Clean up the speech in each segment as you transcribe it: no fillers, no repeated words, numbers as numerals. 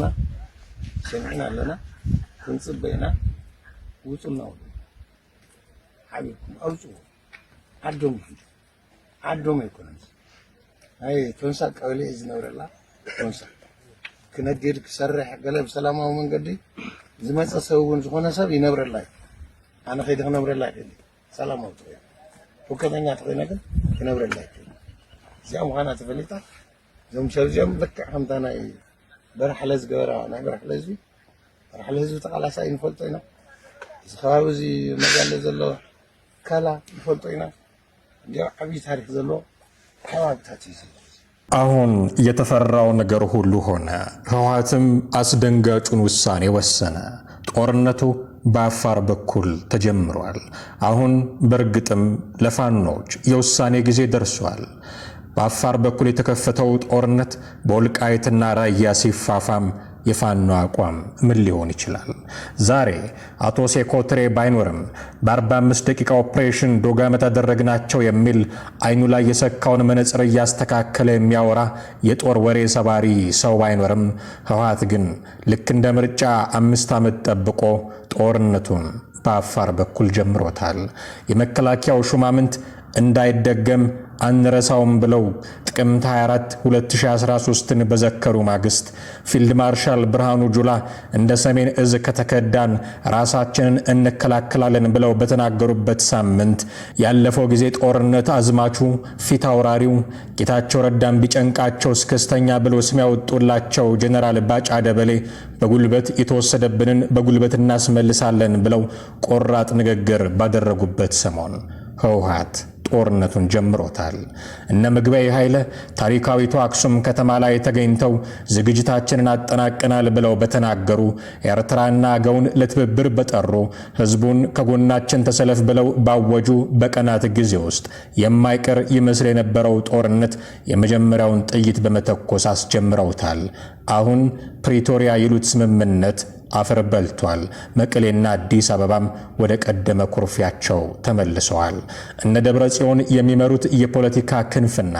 علينا سمعنا لنا كنصبينا وصلنا حبيبكم أوصوا عدوم يكون هاي تنسى قولي إذن ور الله تنسى كندير كسرح قلب سلامه من قدي زما تصون زخونه سب ينبر الله أنا خيد نبر الله سلامه وطيا وكذا تقولنا كن ينبر الله زيام وانا تفليتا زم شرجم لك حمدانا برحلز غيره انا برحلزي برحلزي تقال ساين فلطينا زخاوزي مجال زلو كلا فلطينا يا عبي تاريخ زلو حوابتاتي አሁን የተፈራው ነገር ሁሉ ሆነ። ህወሓትም አስደንጋጩን ውሳኔ ወሰነ። ጦርነቱ በአፋር በኩል ተጀምሯል። አሁን በእርግጥም ለፋኖች የውሳኔ ጊዜ ደርሷል። በአፋር በኩል የተከፈተው ጦርነት በወልቃይትና ራያ ሲፋፋም የፋኖ አቋም ምን ሊሆን ይችላል? ዛሬ አቶ ሴኮትሬ ባይኖርም በ45 ደቂቃ ኦፕሬሽን ዶጋመት አደረግናቸው የሚል አይኑ ላይ የሰካውን መነጽር እያስተካከለ የሚያወራ የጦር ወሬ ሰባሪ ሰው ባይኖርም ህወሓት ግን ልክ እንደ ምርጫ 5 ዓመት ጠብቆ ጦርነቱን በአፋር በኩል ጀምሮታል። የመከላከያው ሹማምንት እንዳይደገም አንረሳውም ብለው ጥቅምት 24 2013ን በዘከሩ ማግስት ፊልድ ማርሻል ብርሃኑ ጁላ እንደ ሰሜን እዝ ከተከዳን ራሳችንን እንከላከላለን ብለው በተናገሩበት ሳምንት ያለፈው ጊዜ ጦርነት አዝማቹ ፊት አውራሪው ጌታቸው ረዳን ቢጨንቃቸው እስከስተኛ ብለው ስም ያወጡላቸው ጀነራል ባጫ ደበሌ በጉልበት የተወሰደብንን በጉልበት እናስመልሳለን ብለው ቆራጥ ንግግር ባደረጉበት ሰሞን ህወሓት ጦርነቱን ጀምሮታል። እነ ምግበይ ኃይለ ታሪካዊቱ አክሱም ከተማ ላይ ተገኝተው ዝግጅታችንን አጠናቀናል ብለው በተናገሩ ኤርትራና አገውን ለትብብር በጠሩ ህዝቡን ከጎናችን ተሰለፍ ብለው ባወጁ በቀናት ጊዜ ውስጥ የማይቀር ይመስል የነበረው ጦርነት የመጀመሪያውን ጥይት በመተኮስ አስጀምረውታል። አሁን ፕሪቶሪያ ይሉት ስምምነት አፈር በልቷል። መቀሌና አዲስ አበባም ወደ ቀደመ ኩርፊያቸው ተመልሰዋል። እነ ደብረ ጽዮን የሚመሩት የፖለቲካ ክንፍና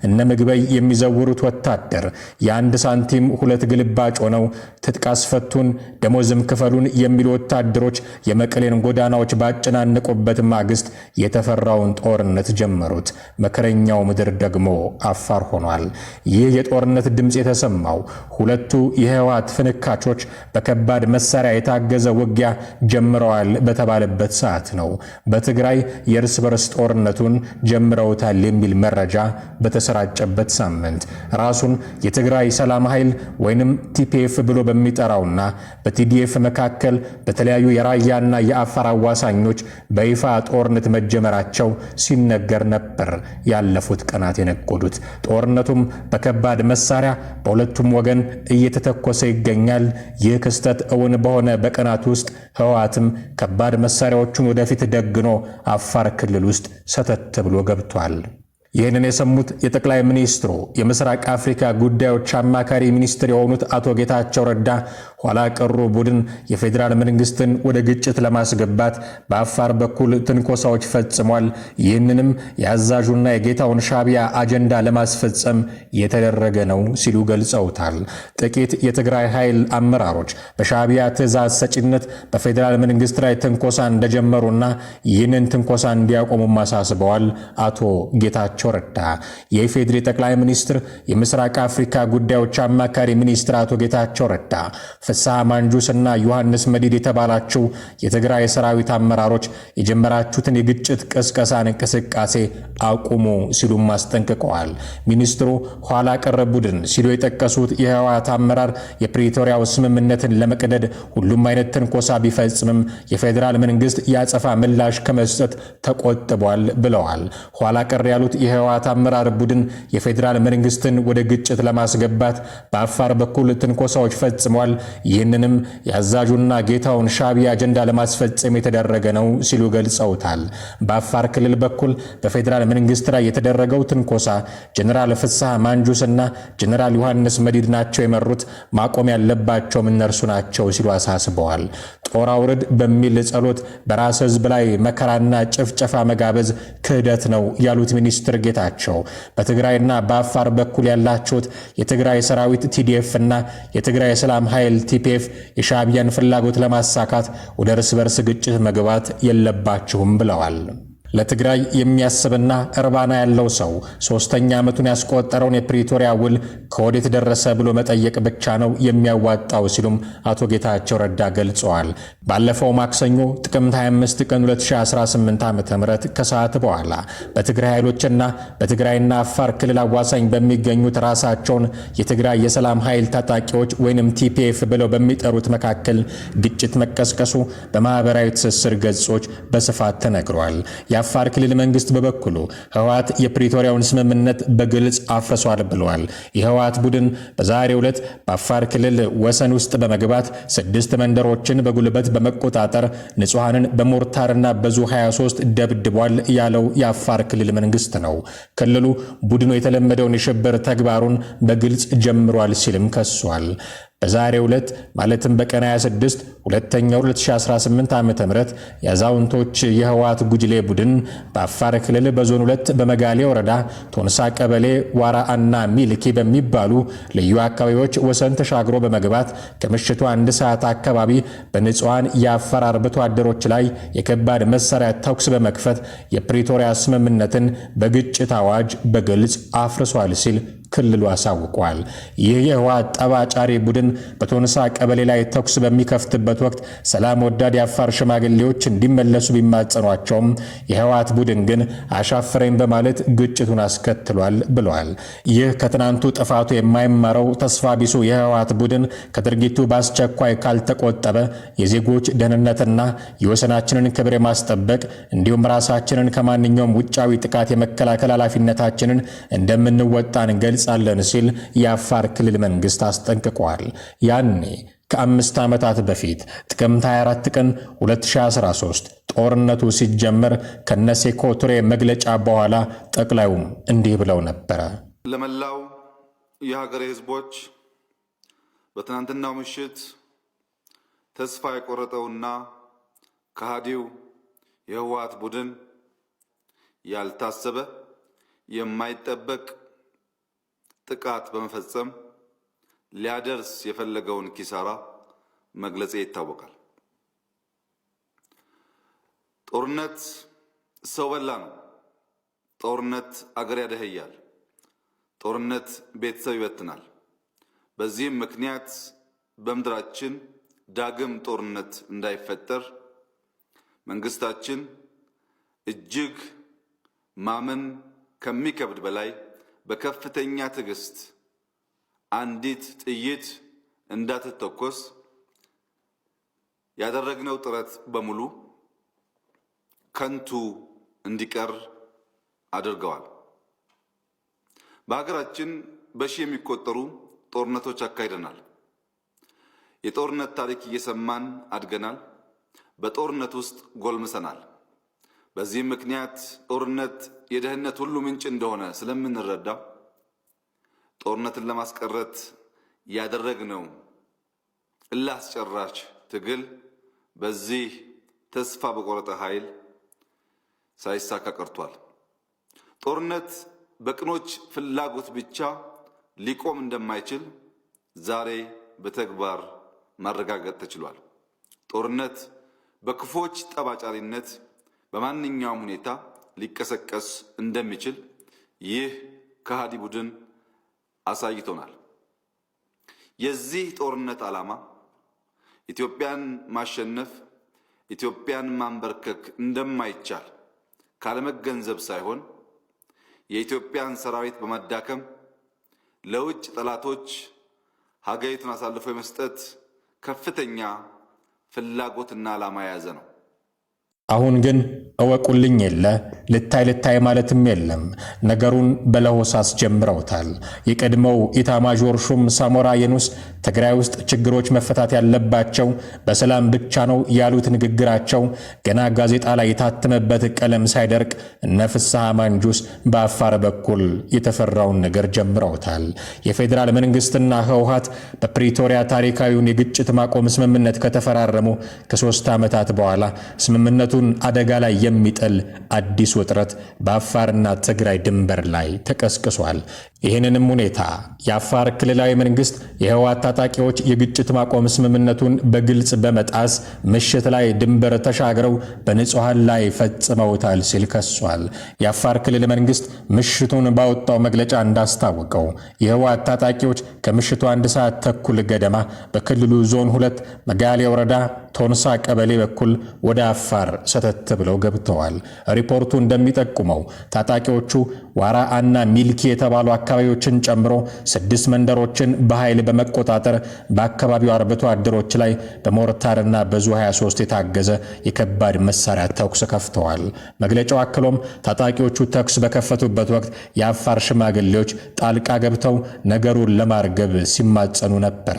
እነ ምግበይ የሚዘውሩት ወታደር የአንድ ሳንቲም ሁለት ግልባጭ ሆነው ትጥቅ አስፈቱን ደሞዝም ክፈሉን የሚሉ ወታደሮች የመቀሌን ጎዳናዎች ባጨናነቁበት ማግስት የተፈራውን ጦርነት ጀመሩት። መከረኛው ምድር ደግሞ አፋር ሆኗል። ይህ የጦርነት ድምፅ የተሰማው ሁለቱ የህወሓት ፍንካቾች በከባድ መሳሪያ የታገዘ ውጊያ ጀምረዋል በተባለበት ሰዓት ነው። በትግራይ የእርስ በርስ ጦርነቱን ጀምረውታል የሚል መረጃ በተሰራጨበት ሳምንት ራሱን የትግራይ ሰላም ኃይል ወይንም ቲፒኤፍ ብሎ በሚጠራውና በቲዲኤፍ መካከል በተለያዩ የራያና የአፋር አዋሳኞች በይፋ ጦርነት መጀመራቸው ሲነገር ነበር። ያለፉት ቀናት የነቆዱት ጦርነቱም በከባድ መሳሪያ በሁለቱም ወገን እየተተኮሰ ይገኛል። ይህ ክስተት እውን በሆነ በቀናት ውስጥ ህወሓትም ከባድ መሳሪያዎቹን ወደፊት ደግኖ አፋር ክልል ውስጥ ሰተት ብሎ ገብቷል። ይህንን የሰሙት የጠቅላይ ሚኒስትሩ የምስራቅ አፍሪካ ጉዳዮች አማካሪ ሚኒስትር የሆኑት አቶ ጌታቸው ረዳ ኋላ ቀሩ ቡድን የፌዴራል መንግስትን ወደ ግጭት ለማስገባት በአፋር በኩል ትንኮሳዎች ፈጽሟል፣ ይህንንም የአዛዡና የጌታውን ሻቢያ አጀንዳ ለማስፈጸም የተደረገ ነው ሲሉ ገልጸውታል። ጥቂት የትግራይ ኃይል አመራሮች በሻቢያ ትዕዛዝ ሰጪነት በፌዴራል መንግስት ላይ ትንኮሳ እንደጀመሩና ይህንን ትንኮሳ እንዲያቆሙ አሳስበዋል። አቶ ጌታቸው ረዳ የኢፌዴሪ ጠቅላይ ሚኒስትር የምስራቅ አፍሪካ ጉዳዮች አማካሪ ሚኒስትር አቶ ጌታቸው ረዳ ፍስሐ ማንጁስና ዮሐንስ መዲድ የተባላቸው የትግራይ ሰራዊት አመራሮች የጀመራችሁትን የግጭት ቅስቀሳን እንቅስቃሴ አቁሙ ሲሉ ማስጠንቅቀዋል። ሚኒስትሩ ኋላ ቀር ቡድን ሲሉ የጠቀሱት የህወሓት አመራር የፕሪቶሪያው ስምምነትን ለመቅደድ ሁሉም አይነት ትንኮሳ ቢፈጽምም የፌዴራል መንግስት ያጸፋ ምላሽ ከመስጠት ተቆጥቧል ብለዋል። ኋላ ቀር ያሉት የህወሓት አመራር ቡድን የፌዴራል መንግስትን ወደ ግጭት ለማስገባት በአፋር በኩል ትንኮሳዎች ፈጽሟል፣ ይህንንም የአዛዡና ጌታውን ሻቢያ አጀንዳ ለማስፈጸም የተደረገ ነው ሲሉ ገልጸውታል። በአፋር ክልል በኩል በፌዴራል መንግስት ላይ የተደረገው ትንኮሳ ጀነራል ፍስሐ ማንጁስና ጀነራል ዮሐንስ መዲድ ናቸው የመሩት፣ ማቆም ያለባቸውም እነርሱ ናቸው ሲሉ አሳስበዋል። ጦር አውርድ በሚል ጸሎት በራስ ህዝብ ላይ መከራና ጭፍጨፋ መጋበዝ ክህደት ነው ያሉት ሚኒስትር ጌታቸው በትግራይና በአፋር በኩል ያላችሁት የትግራይ ሰራዊት ቲዲኤፍ እና የትግራይ ሰላም ኃይል ቲፒኤፍ የሻዕቢያን ፍላጎት ለማሳካት ወደ እርስ በርስ ግጭት መግባት የለባችሁም ብለዋል። ለትግራይ የሚያስብና እርባና ያለው ሰው ሶስተኛ ዓመቱን ያስቆጠረውን የፕሪቶሪያ ውል ከወዴት ደረሰ ብሎ መጠየቅ ብቻ ነው የሚያዋጣው ሲሉም አቶ ጌታቸው ረዳ ገልጸዋል። ባለፈው ማክሰኞ ጥቅምት 25 ቀን 2018 ዓ.ም ከሰዓት በኋላ በትግራይ ኃይሎችና በትግራይና አፋር ክልል አዋሳኝ በሚገኙት ራሳቸውን የትግራይ የሰላም ኃይል ታጣቂዎች ወይንም ቲፒኤፍ ብለው በሚጠሩት መካከል ግጭት መቀስቀሱ በማህበራዊ ትስስር ገጾች በስፋት ተነግሯል። የአፋር ክልል መንግስት በበኩሉ ህወሓት የፕሪቶሪያውን ስምምነት በግልጽ አፍርሷል ብለዋል። የህወሓት ቡድን በዛሬው ዕለት በአፋር ክልል ወሰን ውስጥ በመግባት 6 መንደሮችን በጉልበት በመቆጣጠር ንጹሃንን በሞርታርና በዙ 23 ደብድቧል ያለው የአፋር ክልል መንግስት ነው። ክልሉ ቡድኑ የተለመደውን የሽብር ተግባሩን በግልጽ ጀምሯል ሲልም ከሷል። በዛሬው ዕለት ማለትም በቀን 26 ሁለተኛው 2018 ዓ.ም የአዛውንቶች የህወሓት ጉጅሌ ቡድን በአፋር ክልል በዞን 2 በመጋሌ ወረዳ ቶንሳ ቀበሌ ዋራአና ሚልኪ በሚባሉ ልዩ አካባቢዎች ወሰን ተሻግሮ በመግባት ከምሽቱ 1 ሰዓት አካባቢ በንጹሃን የአፋር አርብቶ አደሮች ላይ የከባድ መሳሪያ ተኩስ በመክፈት የፕሪቶሪያ ስምምነትን በግጭት አዋጅ በግልጽ አፍርሷል ሲል ክልሉ አሳውቋል። ይህ የህወሓት ጠባጫሪ ቡድን በቶንሳ ቀበሌ ላይ ተኩስ በሚከፍትበት ወቅት ሰላም ወዳድ የአፋር ሽማግሌዎች እንዲመለሱ ቢማጸኗቸውም የህወሓት ቡድን ግን አሻፈረኝ በማለት ግጭቱን አስከትሏል ብለዋል። ይህ ከትናንቱ ጥፋቱ የማይማረው ተስፋ ቢሱ የህወሓት ቡድን ከድርጊቱ በአስቸኳይ ካልተቆጠበ የዜጎች ደህንነትና የወሰናችንን ክብር የማስጠበቅ እንዲሁም ራሳችንን ከማንኛውም ውጫዊ ጥቃት የመከላከል ኃላፊነታችንን እንደምንወጣ እንገልጻለን ሲል የአፋር ክልል መንግስት አስጠንቅቋል። ያኔ ከ5 ዓመታት በፊት ጥቅምት 24 ቀን 2013 ጦርነቱ ሲጀመር ከነሴኮ ቱሬ መግለጫ በኋላ ጠቅላዩም እንዲህ ብለው ነበረ። ለመላው የሀገሬ ህዝቦች በትናንትናው ምሽት ተስፋ የቆረጠውና ከሃዲው የህወሓት ቡድን ያልታሰበ የማይጠበቅ ጥቃት በመፈጸም ሊያደርስ የፈለገውን ኪሳራ መግለጽ ይታወቃል። ጦርነት ሰው በላ ነው። ጦርነት አገር ያደህያል። ጦርነት ቤተሰብ ይበትናል። በዚህም ምክንያት በምድራችን ዳግም ጦርነት እንዳይፈጠር መንግስታችን እጅግ ማመን ከሚከብድ በላይ በከፍተኛ ትዕግስት አንዲት ጥይት እንዳትተኮስ ያደረግነው ጥረት በሙሉ ከንቱ እንዲቀር አድርገዋል። በሀገራችን በሺህ የሚቆጠሩ ጦርነቶች አካሂደናል። የጦርነት ታሪክ እየሰማን አድገናል። በጦርነት ውስጥ ጎልምሰናል። በዚህም ምክንያት ጦርነት የደህንነት ሁሉ ምንጭ እንደሆነ ስለምንረዳ ጦርነትን ለማስቀረት ያደረግነው እልህ አስጨራሽ ትግል በዚህ ተስፋ በቆረጠ ኃይል ሳይሳካ ቀርቷል። ጦርነት በቅኖች ፍላጎት ብቻ ሊቆም እንደማይችል ዛሬ በተግባር ማረጋገጥ ተችሏል። ጦርነት በክፎች ጠባጫሪነት በማንኛውም ሁኔታ ሊቀሰቀስ እንደሚችል ይህ ከሃዲ ቡድን አሳይቶናል። የዚህ ጦርነት ዓላማ ኢትዮጵያን ማሸነፍ፣ ኢትዮጵያን ማንበርከክ እንደማይቻል ካለመገንዘብ ሳይሆን የኢትዮጵያን ሰራዊት በማዳከም ለውጭ ጠላቶች ሀገሪቱን አሳልፎ የመስጠት ከፍተኛ ፍላጎትና ዓላማ የያዘ ነው። አሁን ግን እወቁልኝ የለ ልታይ ማለትም የለም። ነገሩን በለሆሳስ ጀምረውታል። የቀድሞው ኢታማዦር ሹም ሳሞራ የኑስ ትግራይ ውስጥ ችግሮች መፈታት ያለባቸው በሰላም ብቻ ነው ያሉት ንግግራቸው ገና ጋዜጣ ላይ የታተመበት ቀለም ሳይደርቅ እነ ፍስሐ ማንጁስ በአፋር በኩል የተፈራውን ነገር ጀምረውታል። የፌዴራል መንግስትና ህወሓት በፕሪቶሪያ ታሪካዊውን የግጭት ማቆም ስምምነት ከተፈራረሙ ከ3 ዓመታት በኋላ ስምምነቱን አደጋ ላይ የሚጥል አዲስ ውጥረት በአፋርና ትግራይ ድንበር ላይ ተቀስቅሷል። ይህንንም ሁኔታ የአፋር ክልላዊ መንግስት የህወሓት ታጣቂዎች የግጭት ማቆም ስምምነቱን በግልጽ በመጣስ ምሽት ላይ ድንበር ተሻግረው በንጹሃን ላይ ፈጽመውታል ሲል ከሷል። የአፋር ክልል መንግስት ምሽቱን ባወጣው መግለጫ እንዳስታወቀው የህወሓት ታጣቂዎች ከምሽቱ 1 ሰዓት ተኩል ገደማ በክልሉ ዞን 2 መጋሌ ወረዳ ቶንሳ ቀበሌ በኩል ወደ አፋር ሰተት ብለው ገብተዋል። ሪፖርቱ እንደሚጠቁመው ታጣቂዎቹ ዋራ እና ሚልኪ የተባሉ አካባቢዎችን ጨምሮ 6 መንደሮችን በኃይል በመቆጣጠር በአካባቢው አርብቶ አደሮች ላይ በሞርታርና በዙ 23 የታገዘ የከባድ መሳሪያ ተኩስ ከፍተዋል። መግለጫው አክሎም ታጣቂዎቹ ተኩስ በከፈቱበት ወቅት የአፋር ሽማግሌዎች ጣልቃ ገብተው ነገሩን ለማርገብ ሲማጸኑ ነበረ።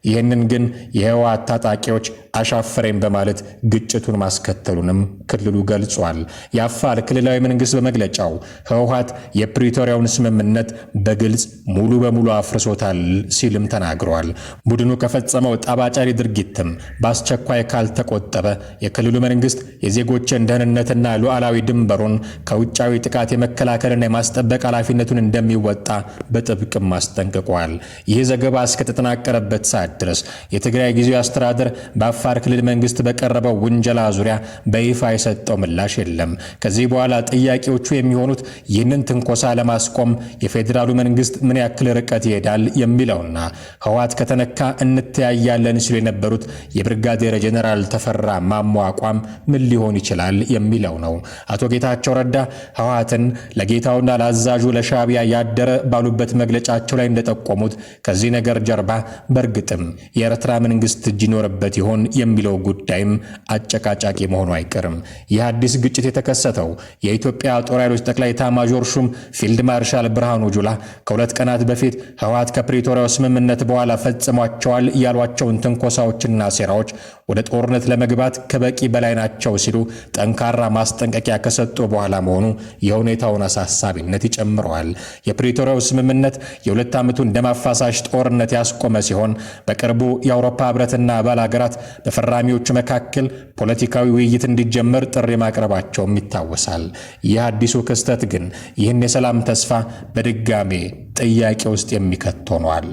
ይህንን ግን የህወሓት ታጣቂዎች አሻፈረኝ በማለት ግጭቱን ማስከተሉንም ክልሉ ገልጿል። የአፋር ክልላዊ መንግስት በመግለጫው ህወሓት የፕሪቶሪያውን ስምምነት በግልጽ ሙሉ በሙሉ አፍርሶታል ሲልም ተናግሯል። ቡድኑ ከፈጸመው ጠባጫሪ ድርጊትም በአስቸኳይ ካልተቆጠበ የክልሉ መንግስት የዜጎችን ደህንነትና ሉዓላዊ ድንበሩን ከውጫዊ ጥቃት የመከላከልና የማስጠበቅ ኃላፊነቱን እንደሚወጣ በጥብቅም አስጠንቅቋል። ይህ ዘገባ እስከተጠናቀረበት ሰዓት ድረስ የትግራይ ጊዜያዊ አስተዳደር በአፋር ክልል መንግስት በቀረበው ውንጀላ ዙሪያ በይፋ የሰጠው ምላሽ የለም። ከዚህ በኋላ ጥያቄዎቹ የሚሆኑት ይህንን ትንኮሳ ለማስቆም የፌዴራሉ መንግስት ምን ያክል ርቀት ይሄዳል የሚለውና ህወሓት ከተነካ እንተያያለን ሲሉ የነበሩት የብርጋዴር ጀነራል ተፈራ ማሞ አቋም ምን ሊሆን ይችላል የሚለው ነው። አቶ ጌታቸው ረዳ ህወሓትን ለጌታውና ለአዛዡ ለሻዕቢያ ያደረ ባሉበት መግለጫቸው ላይ እንደጠቆሙት ከዚህ ነገር ጀርባ በእርግጥም የኤርትራ መንግስት እጅ ይኖርበት ይሆን የሚለው ጉዳይም አጨቃጫቂ መሆኑ አይቀርም። ይህ አዲስ ግጭት የተከሰተው የኢትዮጵያ ጦር ኃይሎች ጠቅላይ ኤታማዦር ሹም ፊልድ ማርሻል ብርሃኑ ጁላ ከ2 ቀናት በፊት ህወሓት ከፕሪቶሪያው ስምምነት በኋላ ፈጽሟቸዋል ያሏቸውን ትንኮሳዎችና ሴራዎች ወደ ጦርነት ለመግባት ከበቂ በላይ ናቸው ሲሉ ጠንካራ ማስጠንቀቂያ ከሰጡ በኋላ መሆኑ የሁኔታውን አሳሳቢነት ይጨምረዋል። የፕሪቶሪያው ስምምነት የ2 ዓመቱን ደም አፋሳሽ ጦርነት ያስቆመ ሲሆን በቅርቡ የአውሮፓ ህብረትና አባል ሀገራት በፈራሚዎቹ መካከል ፖለቲካዊ ውይይት እንዲጀመር ጥሪ ማቅረባቸውም ይታወሳል። ይህ አዲሱ ክስተት ግን ይህን የሰላም ተስፋ በድጋሜ ጥያቄ ውስጥ የሚከት ሆኗል።